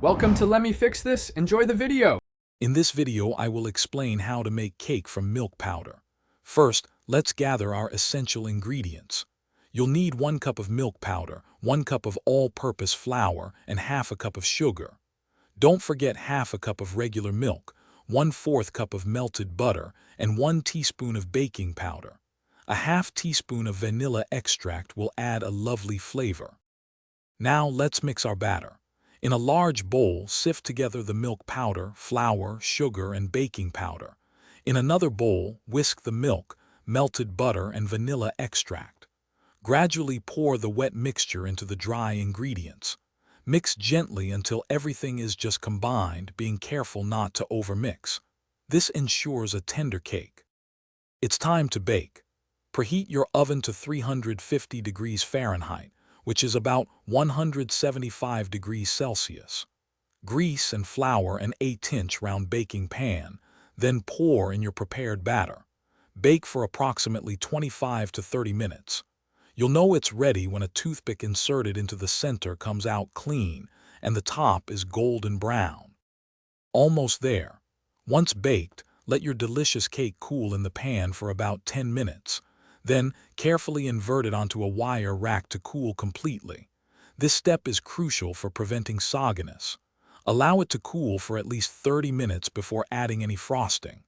Welcome to Let Me Fix This. Enjoy the video. In this video, I will explain how to make cake from milk powder. First, let's gather our essential ingredients. You'll need 1 cup of milk powder, 1 cup of all-purpose flour, and half a cup of sugar. Don't forget half a cup of regular milk, 1/4 cup of melted butter, and 1 teaspoon of baking powder. A half teaspoon of vanilla extract will add a lovely flavor. Now let's mix our batter. In a large bowl, sift together the milk powder, flour, sugar, and baking powder. In another bowl, whisk the milk, melted butter, and vanilla extract. Gradually pour the wet mixture into the dry ingredients. Mix gently until everything is just combined, being careful not to overmix. This ensures a tender cake. It's time to bake. Preheat your oven to 350 degrees Fahrenheit, which is about 175 degrees Celsius. Grease and flour an 8-inch round baking pan, then pour in your prepared batter. Bake for approximately 25 to 30 minutes. You'll know it's ready when a toothpick inserted into the center comes out clean and the top is golden brown. Almost there. Once baked, let your delicious cake cool in the pan for about 10 minutes. Then, carefully invert it onto a wire rack to cool completely. This step is crucial for preventing sogginess. Allow it to cool for at least 30 minutes before adding any frosting.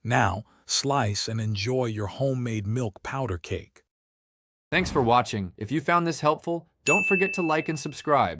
Now, slice and enjoy your homemade milk powder cake. Thanks for watching. If you found this helpful, don't forget to like and subscribe.